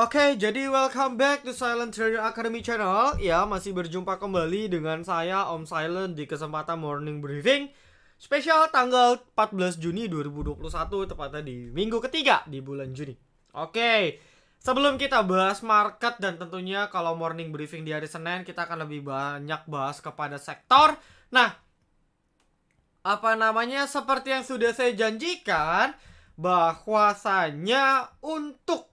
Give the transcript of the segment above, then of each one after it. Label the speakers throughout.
Speaker 1: Oke, jadi welcome back to Silent Trader Academy channel. Ya, masih berjumpa kembali dengan saya Om Silent di kesempatan morning briefing spesial tanggal 14 Juni 2021, tepatnya di minggu ketiga di bulan Juni. Oke, sebelum kita bahas market dan tentunya kalau morning briefing di hari Senin kita akan lebih banyak bahas kepada sektor. Nah, seperti yang sudah saya janjikan bahwasanya untuk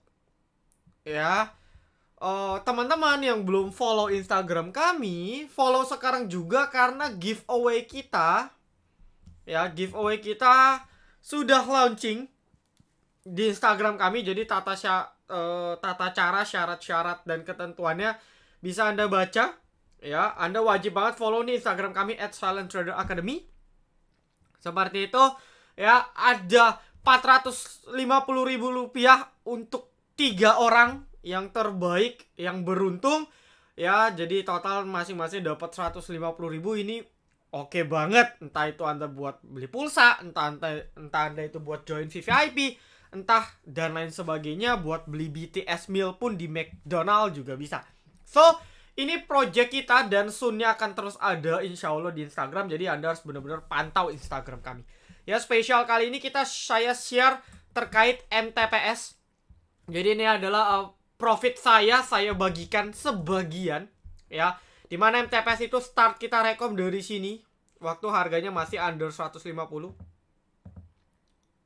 Speaker 1: teman-teman yang belum follow Instagram kami, follow sekarang juga karena giveaway kita sudah launching di Instagram kami. Jadi tata cara, syarat-syarat dan ketentuannya bisa Anda baca. Ya, Anda wajib banget follow nih Instagram kami @silenttraderacademy. Seperti itu. Ya, ada Rp450.000 untuk 3 orang yang terbaik, yang beruntung. Ya, jadi total masing-masing dapat 150.000. Ini oke banget. Entah itu Anda buat beli pulsa, entah Anda itu buat join VVIP, entah dan lain sebagainya, buat beli BTS meal pun di McDonald juga bisa. So, ini project kita dan soon-nya akan terus ada insya Allah di Instagram. Jadi Anda harus benar-benar pantau Instagram kami. Ya, spesial kali ini saya share terkait MTPS. Jadi ini adalah profit saya bagikan sebagian, ya. Dimana MTPS itu start kita rekom dari sini waktu harganya masih under 150.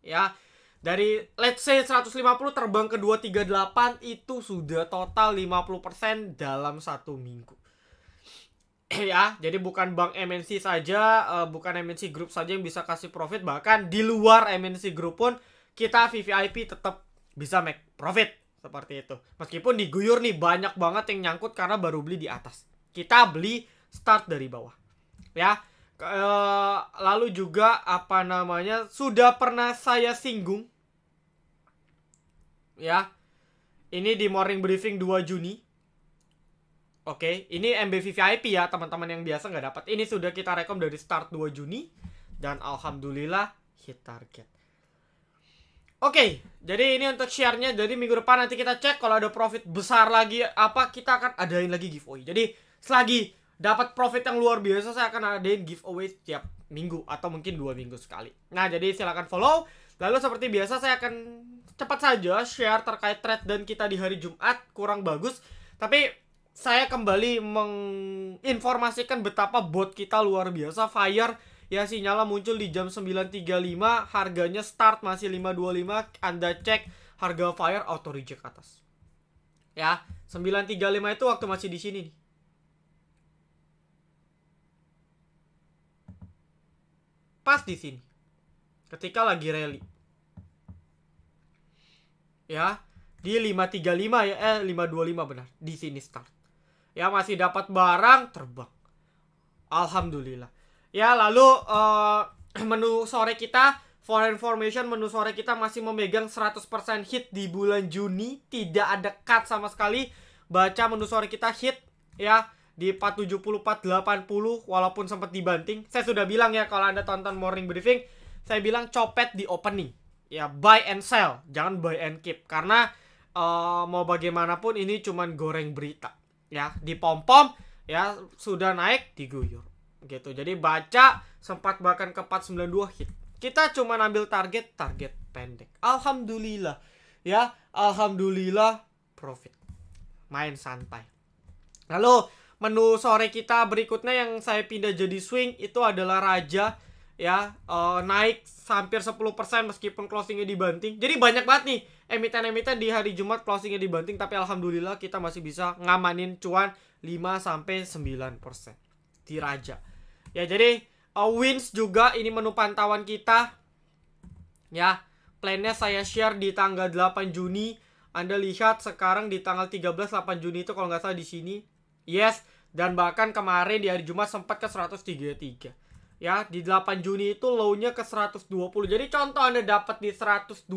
Speaker 1: Ya. Dari let's say 150 terbang ke 238, itu sudah total 50% dalam 1 minggu. Ya, jadi bukan bank MNC saja, bukan MNC Group saja yang bisa kasih profit, bahkan di luar MNC Group pun kita VVIP tetap bisa make profit. Seperti itu. Meskipun diguyur nih banyak banget yang nyangkut karena baru beli di atas. Kita beli start dari bawah. Ya. Lalu juga sudah pernah saya singgung. Ya. Ini di morning briefing 2 Juni. Oke, ini MBVVIP ya, teman-teman yang biasa nggak dapat. Ini sudah kita rekom dari start 2 Juni dan alhamdulillah hit target. Oke, jadi ini untuk share-nya. Jadi minggu depan nanti kita cek kalau ada profit besar lagi kita akan adain lagi giveaway. Jadi selagi dapat profit yang luar biasa, saya akan adain giveaway setiap minggu atau mungkin 2 minggu sekali. Nah, jadi silakan follow. Lalu seperti biasa saya akan cepat saja share terkait trade dan kita di hari Jumat kurang bagus. Tapi saya kembali menginformasikan betapa bot kita luar biasa. Fire ya, sinyalnya muncul di jam 9.35, harganya start masih 5.25, Anda cek harga Fire auto reject atas. Ya, 9.35 itu waktu masih di sini nih. Pas di sini. Ketika lagi rally. Ya, di 5.35 ya, 5.25 benar. Di sini start. Ya, masih dapat barang terbang. Alhamdulillah. Ya, lalu menu sore kita, for information, menu sore kita masih memegang 100% hit di bulan Juni. Tidak ada cut sama sekali. Baca menu sore kita hit ya di 470, 480 walaupun sempat dibanting. Saya sudah bilang ya, kalau Anda tonton morning briefing, saya bilang copet di opening. Ya, buy and sell, jangan buy and keep. Karena mau bagaimanapun ini cuman goreng berita. Ya, di pom-pom ya sudah naik diguyur. Gitu. Jadi baca sempat bahkan ke 492 hit. Kita cuma ambil target pendek. Alhamdulillah. Ya, alhamdulillah profit. Main santai. Lalu menu sore kita berikutnya yang saya pindah jadi swing itu adalah Raja ya, naik hampir 10% meskipun closingnya dibanting. Jadi banyak banget nih emiten-emiten di hari Jumat closingnya dibanting, tapi alhamdulillah kita masih bisa ngamanin cuan 5-9% di Raja. Ya, jadi wins juga ini menu pantauan kita. Ya, plannya saya share di tanggal 8 Juni. Anda lihat sekarang di tanggal 13 8 Juni itu kalau nggak salah di sini. Yes, dan bahkan kemarin di hari Jumat sempat ke 133. Ya, di 8 Juni itu low-nya ke 120. Jadi contoh Anda dapat di 122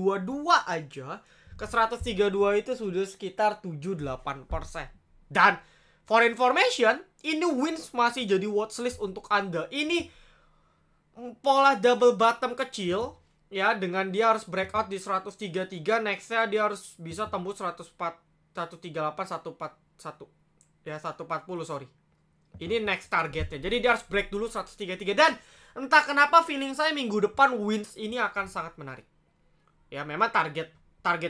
Speaker 1: aja, ke 132 itu sudah sekitar 7-8%. Dan for information, ini wins masih jadi watchlist untuk Anda. Ini pola double bottom kecil ya, dengan dia harus breakout di 133, nextnya dia harus bisa tembus 104 138 141. Ya 140 sorry. Ini next targetnya. Jadi dia harus break dulu 133. Dan entah kenapa feeling saya minggu depan wins ini akan sangat menarik. Ya memang target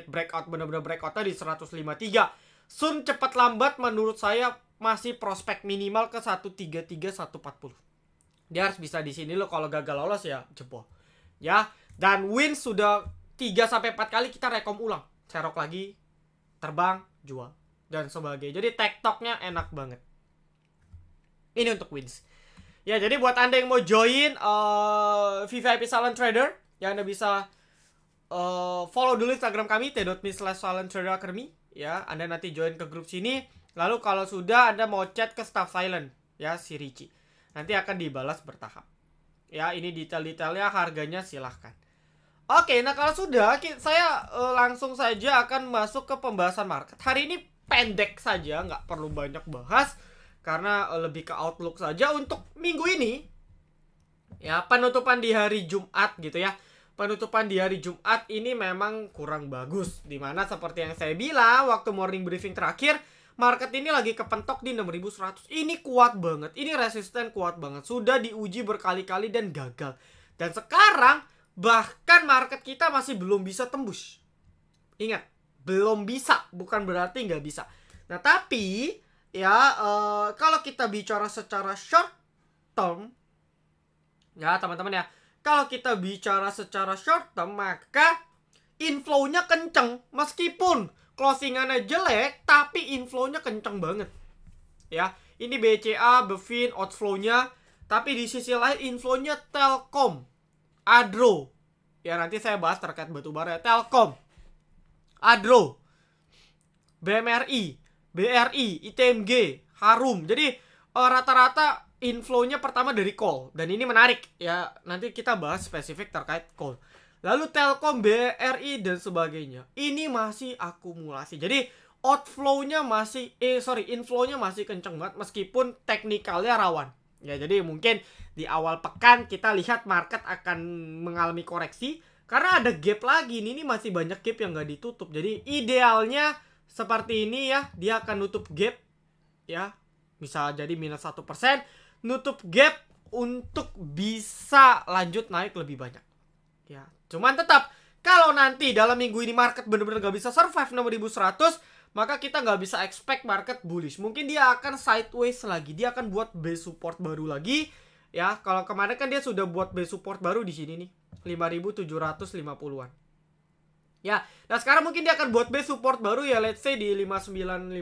Speaker 1: breakout, benar-benar breakoutnya di 153. Sun cepat lambat menurut saya masih prospek minimal ke 133 140. Dia harus bisa di sini loh, kalau gagal lolos ya jebol. Ya, dan wins sudah 3-4 kali kita rekom ulang. Serok lagi, terbang, jual dan sebagainya. Jadi TikToknya enak banget. Ini untuk wins. Ya, jadi buat Anda yang mau join VVIP Silent Trader, ya Anda bisa follow dulu Instagram kami t.me/silenttraderacademy. Ya, Anda nanti join ke grup sini. Lalu kalau sudah Anda mau chat ke staff Silent, ya si Ricci. Nanti akan dibalas bertahap. Ya, ini detail-detailnya, harganya silahkan. Oke, nah kalau sudah, saya langsung saja akan masuk ke pembahasan market. Hari ini pendek saja, nggak perlu banyak bahas. Karena lebih ke outlook saja untuk minggu ini. Ya, penutupan di hari Jumat gitu ya. Penutupan di hari Jumat ini memang kurang bagus. Dimana seperti yang saya bilang waktu morning briefing terakhir, market ini lagi kepentok di 6100. Ini kuat banget. Ini resisten kuat banget. Sudah diuji berkali-kali dan gagal. Dan sekarang bahkan market kita masih belum bisa tembus. Ingat, belum bisa. Bukan berarti nggak bisa. Nah, tapi ya, kalau kita bicara secara short term, ya teman-teman ya, kalau kita bicara secara short term, maka inflow-nya kenceng. Meskipun closingannya jelek, tapi inflow-nya kenceng banget. Ya, ini BCA, Bevin, outflow-nya. Tapi di sisi lain inflow-nya Telkom, Adro. Ya, nanti saya bahas terkait batubara ya. Telkom, Adro, BMRI, BRI, ITMG, Harum. Jadi rata-rata inflow-nya pertama dari call. Dan ini menarik ya. Nanti kita bahas spesifik terkait call. Lalu Telkom, BRI dan sebagainya. Ini masih akumulasi. Jadi outflow-nya masih inflow-nya masih kenceng banget meskipun teknikalnya rawan. Ya, jadi mungkin di awal pekan kita lihat market akan mengalami koreksi karena ada gap lagi. Ini masih banyak gap yang nggak ditutup. Jadi idealnya seperti ini ya, dia akan nutup gap ya, bisa jadi minus 1%, nutup gap untuk bisa lanjut naik lebih banyak ya. Cuman tetap kalau nanti dalam minggu ini market benar-benar gak bisa survive 6100, maka kita nggak bisa expect market bullish. Mungkin dia akan sideways lagi, dia akan buat base support baru lagi ya. Kalau kemarin kan dia sudah buat base support baru di sini nih, 5750-an. Ya, nah sekarang mungkin dia akan buat base support baru ya, let's say di 5950,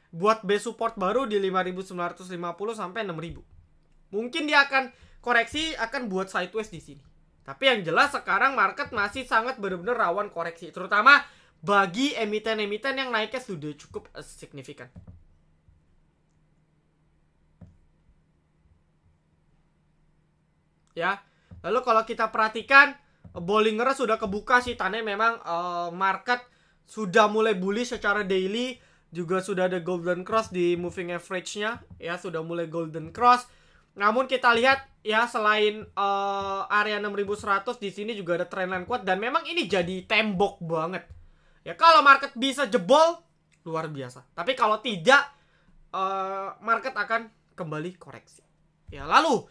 Speaker 1: buat base support baru di 5950 sampai 6000. Mungkin dia akan koreksi, akan buat sideways di sini. Tapi yang jelas sekarang market masih sangat benar-benar rawan koreksi, terutama bagi emiten-emiten yang naiknya sudah cukup signifikan. Ya, lalu kalau kita perhatikan Bollinger sudah kebuka sih, tanda memang market sudah mulai bullish secara daily. Juga sudah ada golden cross di moving average-nya ya, sudah mulai golden cross. Namun kita lihat ya, selain area 6100 di sini juga ada trendline kuat dan memang ini jadi tembok banget. Ya, kalau market bisa jebol luar biasa. Tapi kalau tidak, market akan kembali koreksi. Ya, lalu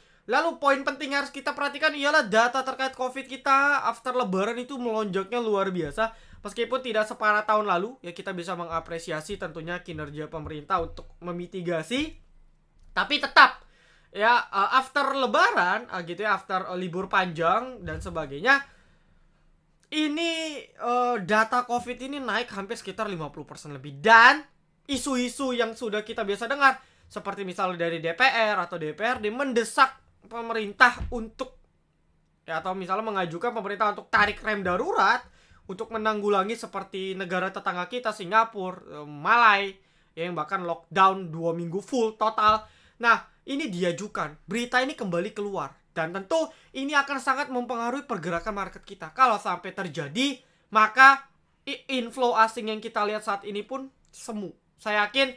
Speaker 1: poin penting harus kita perhatikan ialah data terkait COVID kita after lebaran itu melonjaknya luar biasa. Meskipun tidak separah tahun lalu, ya kita bisa mengapresiasi tentunya kinerja pemerintah untuk memitigasi. Tapi tetap, ya after lebaran, gitu ya, after libur panjang dan sebagainya, ini data COVID ini naik hampir sekitar 50% lebih. Dan isu-isu yang sudah kita biasa dengar, seperti misalnya dari DPR atau DPRD mendesak pemerintah untuk, ya, atau misalnya mengajukan pemerintah untuk tarik rem darurat untuk menanggulangi seperti negara tetangga kita, Singapura, Malai, yang bahkan lockdown 2 minggu full total. Nah, ini diajukan, berita ini kembali keluar, dan tentu ini akan sangat mempengaruhi pergerakan market kita. Kalau sampai terjadi, maka inflow asing yang kita lihat saat ini pun semu. Saya yakin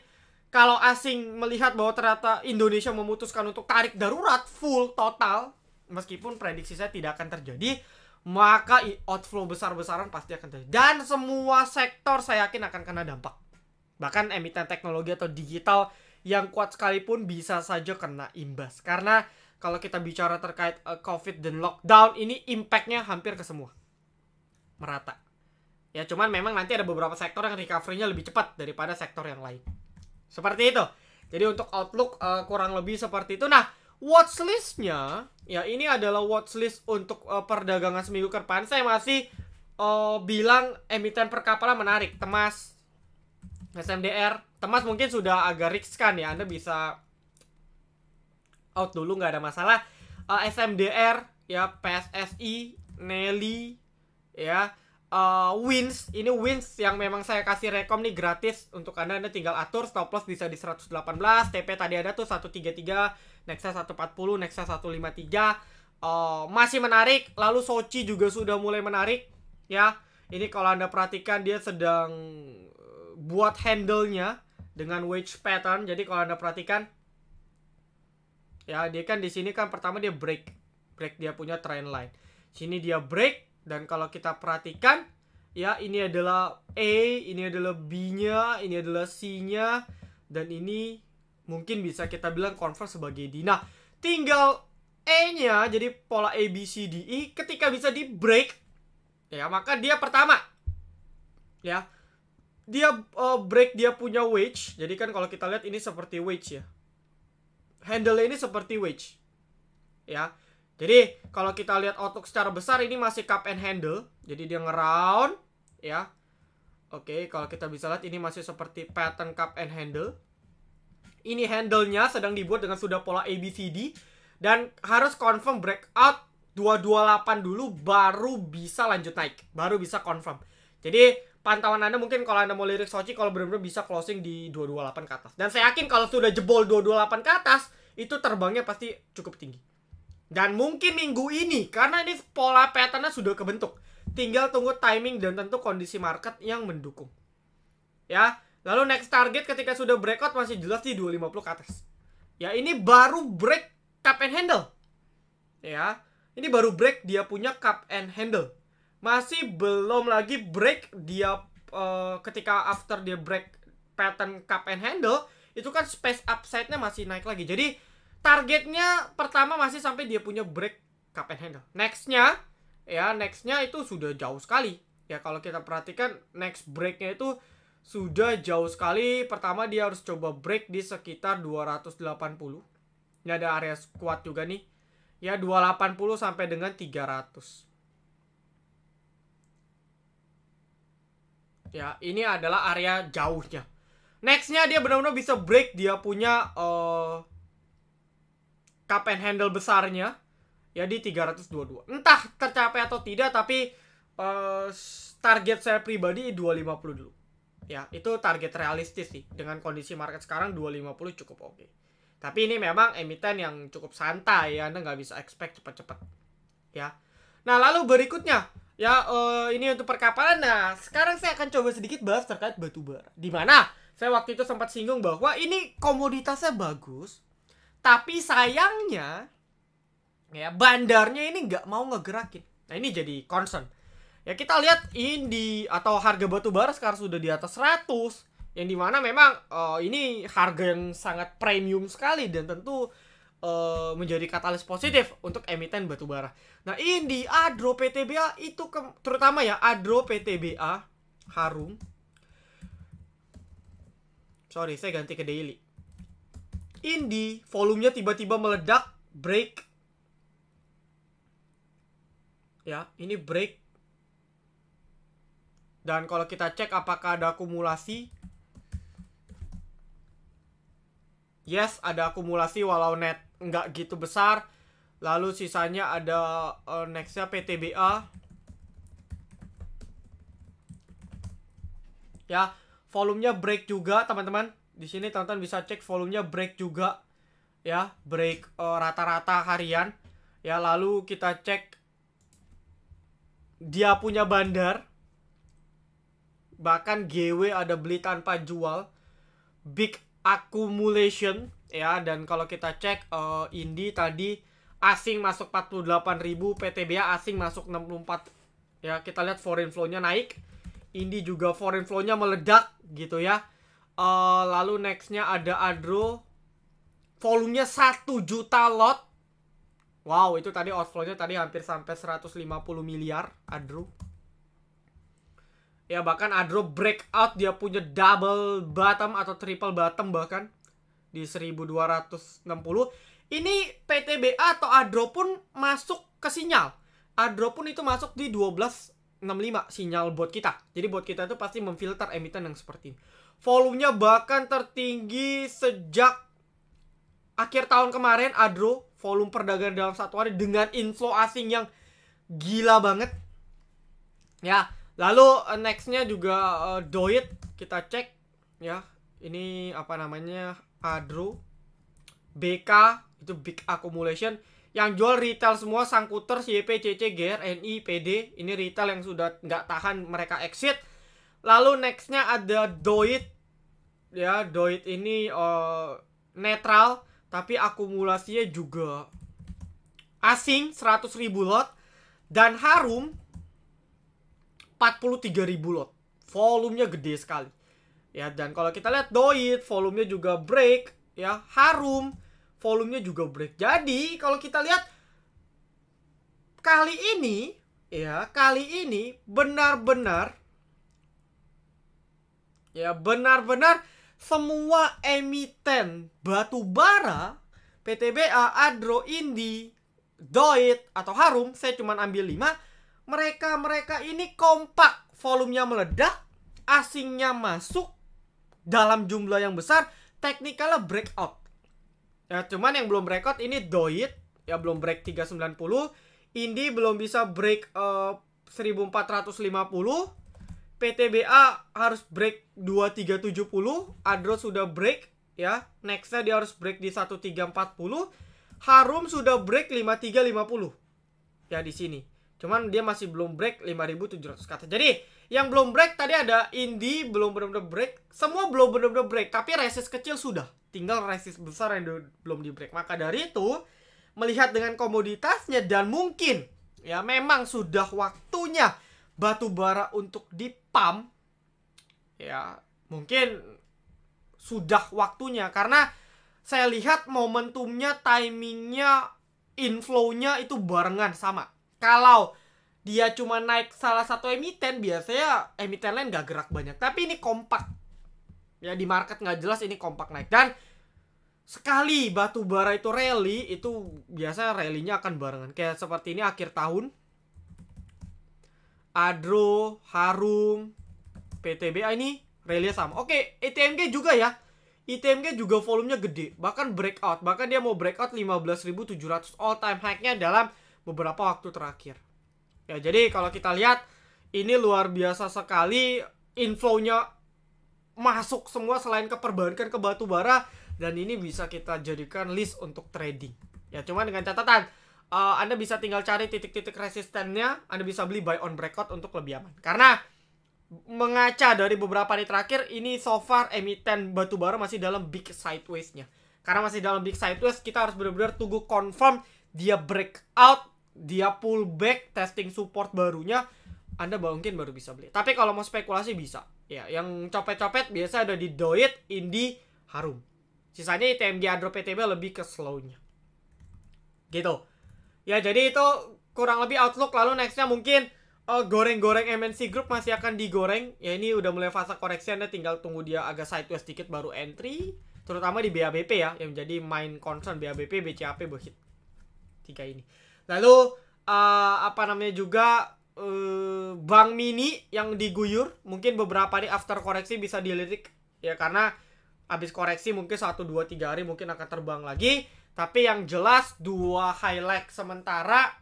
Speaker 1: kalau asing melihat bahwa ternyata Indonesia memutuskan untuk tarik darurat full total, meskipun prediksi saya tidak akan terjadi, maka outflow besar-besaran pasti akan terjadi. Dan semua sektor saya yakin akan kena dampak. Bahkan emiten teknologi atau digital yang kuat sekalipun bisa saja kena imbas. Karena kalau kita bicara terkait COVID dan lockdown, ini impactnya hampir ke semua. Merata. Ya cuman memang nanti ada beberapa sektor yang recovery-nya lebih cepat daripada sektor yang lain. Seperti itu. Jadi untuk outlook kurang lebih seperti itu. Nah, watchlist-nya, ya ini adalah watchlist untuk perdagangan seminggu ke depan. Saya masih bilang emiten perkapalan menarik. Temas, SMDR. Temas mungkin sudah agak riskan ya. Anda bisa out dulu, nggak ada masalah. SMDR, ya PSSI, Nelly, ya Wins. Ini Wins yang memang saya kasih rekom nih gratis untuk Anda tinggal atur. Stop loss bisa di 118, TP tadi ada tuh 133, Nexa 140, Nexa 153. Masih menarik. Lalu Sochi juga sudah mulai menarik. Ya, ini kalau Anda perhatikan dia sedang buat handle-nya dengan wedge pattern. Jadi kalau Anda perhatikan, ya dia kan di sini kan pertama dia break dia punya trend line. Sini dia break. Dan kalau kita perhatikan, ya ini adalah A, ini adalah B-nya, ini adalah C-nya, dan ini mungkin bisa kita bilang convert sebagai D. Nah, tinggal E-nya, jadi pola A, B, C, D, E, ketika bisa di break, ya maka dia pertama, ya dia break dia punya wedge. Jadi kan kalau kita lihat ini seperti wedge ya, handle ini seperti wedge, ya. Jadi kalau kita lihat outlook secara besar ini masih cup and handle. Jadi dia ngeround, ya. Oke, kalau kita bisa lihat ini masih seperti pattern cup and handle. Ini handle-nya sedang dibuat dengan sudah pola ABCD. Dan harus confirm breakout 228 dulu baru bisa lanjut naik. Baru bisa confirm. Jadi pantauan Anda mungkin kalau Anda mau lirik Sochi, kalau benar-benar bisa closing di 228 ke atas. Dan saya yakin kalau sudah jebol 228 ke atas, itu terbangnya pasti cukup tinggi. Dan mungkin minggu ini, karena ini pola pattern-nya sudah kebentuk. Tinggal tunggu timing dan tentu kondisi market yang mendukung. Ya, lalu next target ketika sudah breakout masih jelas di 250 ke atas. Ya, ini baru break cup and handle. Ya, ini baru break dia punya cup and handle. Masih belum lagi break dia ketika after dia break pattern cup and handle, itu kan space upside-nya masih naik lagi. Jadi targetnya pertama masih sampai dia punya break cup and handle. Nextnya itu sudah jauh sekali. Ya kalau kita perhatikan next breaknya itu sudah jauh sekali. Pertama dia harus coba break di sekitar 280. Ini ada area squat juga nih. Ya 280 sampai dengan 300. Ya ini adalah area jauhnya. Nextnya dia benar-benar bisa break dia punya cup and handle besarnya ya di 322. Entah tercapai atau tidak, tapi target saya pribadi 250 dulu. Ya, itu target realistis sih. Dengan kondisi market sekarang 250 cukup oke. Tapi ini memang emiten yang cukup santai ya, Anda nggak bisa expect cepat-cepat. Ya. Nah, lalu berikutnya ya ini untuk perkapalan. Nah, sekarang saya akan coba sedikit bahas terkait batubara. Di mana saya waktu itu sempat singgung bahwa ini komoditasnya bagus. Tapi sayangnya, ya bandarnya ini nggak mau ngegerakin. Nah ini jadi concern. Ya kita lihat ini atau harga batu bara sekarang sudah di atas 100. Yang dimana memang ini harga yang sangat premium sekali. Dan tentu menjadi katalis positif untuk emiten batu bara. Nah ini Adro PTBA itu terutama ya Adro PTBA Harum. Sorry saya ganti ke daily. Indi volumenya tiba-tiba meledak, break. Ya, ini break. Dan kalau kita cek apakah ada akumulasi. Yes, ada akumulasi walau net nggak gitu besar. Lalu sisanya ada nextnya PTBA. Ya, volumenya break juga, teman-teman. Di sini teman-teman bisa cek volumenya break juga. Ya, break rata-rata harian. Ya, lalu kita cek dia punya bandar. Bahkan GW ada beli tanpa jual. Big accumulation ya, dan kalau kita cek Indi tadi asing masuk 48.000, PTBA asing masuk 64. Ya, kita lihat foreign flow-nya naik. Indi juga foreign flow-nya meledak gitu ya. Lalu nextnya ada Adro, volumenya 1 juta lot. Wow, itu tadi outflow-nya tadi hampir sampai 150 miliar Adro. Ya, bahkan Adro breakout, dia punya double bottom atau triple bottom bahkan di 1260. Ini PTBA atau Adro pun masuk ke sinyal. Adro pun itu masuk di 1265 sinyal bot kita. Jadi bot kita itu pasti memfilter emiten yang seperti ini. Volumenya bahkan tertinggi sejak akhir tahun kemarin. Adro volume perdagangan dalam satu hari dengan inflow asing yang gila banget. Ya, lalu nextnya juga Doit, kita cek ya. Ini apa namanya, Adro BK itu big accumulation. Yang jual retail semua, Sangkuter, CYP, CC, GR, NI, PD. Ini retail yang sudah nggak tahan, mereka exit. Lalu nextnya ada Doit. Ya, Doit ini netral, tapi akumulasinya juga asing 100.000 lot. Dan Harum 43.000 lot. Volumenya gede sekali. Ya, dan kalau kita lihat Doit, volumenya juga break. Ya, Harum volumenya juga break. Jadi kalau kita lihat kali ini benar-benar semua emiten batu bara, PTBA, Adro, Indi, Doit atau Harum, saya cuma ambil 5. Mereka ini kompak, volumenya meledak, asingnya masuk dalam jumlah yang besar, teknikalnya breakout. Ya, cuman yang belum breakout ini Doit, ya belum break 390. Indi belum bisa break 1450. PTBA harus break 2370. Adro sudah break ya. Nextnya dia harus break di 1340. Harum sudah break 5350. Ya di sini. Cuman dia masih belum break 5700 ke atas. Jadi yang belum break tadi ada Indi belum benar-benar break. Semua belum benar-benar break, tapi resist kecil sudah. Tinggal resist besar yang belum di break. Maka dari itu, melihat dengan komoditasnya dan mungkin ya memang sudah waktunya batu bara untuk dipump. Ya, mungkin sudah waktunya karena saya lihat momentumnya, timingnya, inflow-nya itu barengan sama. Kalau dia cuma naik salah satu emiten, biasanya emiten lain gak gerak banyak. Tapi ini kompak. Ya, di market nggak jelas, ini kompak naik. Dan sekali batu bara itu rally, itu biasanya rally-nya akan barengan. Kayak seperti ini akhir tahun. Adro, Harum, PTBA ini rally sama. Oke, ITMG juga ya. ITMG juga volumenya gede. Bahkan breakout. Bahkan dia mau breakout 15.700 all time high-nya dalam beberapa waktu terakhir. Ya, jadi kalau kita lihat, ini luar biasa sekali. Inflow-nya masuk semua selain ke perbankan, ke batu bara, dan ini bisa kita jadikan list untuk trading. Ya, cuman dengan catatan Anda bisa tinggal cari titik-titik resistennya, Anda bisa beli buy on breakout untuk lebih aman. Karena mengaca dari beberapa hari terakhir, ini so far emiten batu bara masih dalam big sideways-nya. Karena masih dalam big sideways, kita harus benar-benar tunggu confirm dia breakout, dia pullback, testing support barunya, Anda mungkin baru bisa beli. Tapi kalau mau spekulasi bisa. Ya, yang copet-copet biasa ada di Doit, Indi, Harum. Sisanya ITMG, Adro, PTB lebih ke slow-nya. Gitu. Ya, jadi itu kurang lebih outlook. Lalu nextnya mungkin goreng-goreng MNC Group masih akan digoreng. Ya, ini udah mulai fase koreksi. Anda tinggal tunggu dia agak sideways sedikit baru entry. Terutama di BABP ya, yang menjadi main concern BABP, BCAP, Bohit. 3 ini. Lalu apa namanya juga Bank Mini yang diguyur, mungkin beberapa hari after koreksi bisa dilirik ya, karena habis koreksi mungkin 1, 2, 3 hari mungkin akan terbang lagi. Tapi yang jelas 2 highlight sementara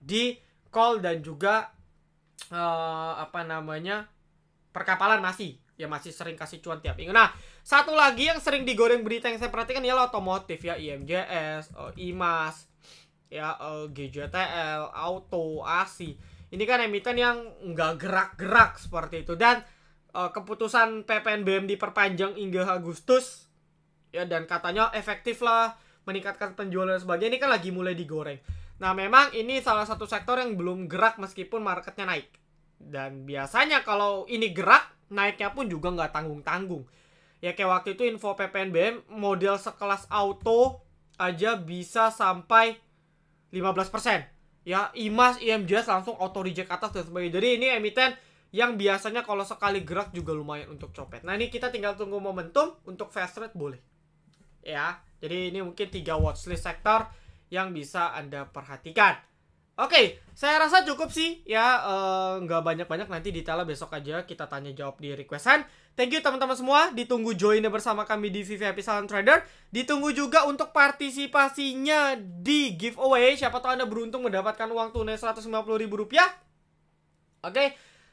Speaker 1: di call dan juga apa namanya perkapalan masih sering kasih cuan tiap minggu. Nah, satu lagi yang sering digoreng berita yang saya perhatikan ialah otomotif ya, IMJS, IMAS ya, GJTL, Auto, ASI. Ini kan emiten yang nggak gerak-gerak seperti itu. Dan keputusan PPNBM diperpanjang hingga Agustus. Ya, dan katanya efektif lah meningkatkan penjualan dan sebagainya, ini kan lagi mulai digoreng. Nah, memang ini salah satu sektor yang belum gerak meskipun marketnya naik. Dan biasanya kalau ini gerak, naiknya pun juga nggak tanggung-tanggung. Ya kayak waktu itu info PPNBM, model sekelas auto aja bisa sampai 15%. Ya, IMAS, IMJS langsung auto reject atas dan sebagainya. Jadi ini emiten yang biasanya kalau sekali gerak juga lumayan untuk copet. Nah, ini kita tinggal tunggu momentum. Untuk fast trade boleh. Ya, jadi ini mungkin 3 watchlist sektor yang bisa Anda perhatikan. Oke, saya rasa cukup sih ya, nggak banyak-banyak, nanti detailnya besok aja kita tanya jawab di requestan. Thank you teman-teman semua, ditunggu joinnya bersama kami di VVIP Silent Trader. Ditunggu juga untuk partisipasinya di giveaway, siapa tahu Anda beruntung mendapatkan uang tunai Rp150.000. Oke,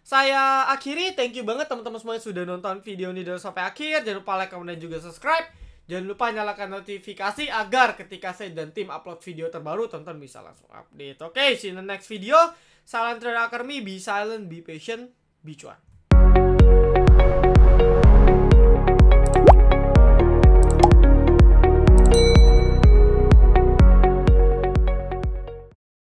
Speaker 1: saya akhiri, thank you banget teman-teman semua yang sudah nonton video ini dari sampai akhir. Jangan lupa like, comment, dan juga subscribe. Jangan lupa nyalakan notifikasi agar ketika saya dan tim upload video terbaru, tonton bisa langsung update. Oke, see you in the next video. Silent Trader Academy, be silent, be patient, be cuan.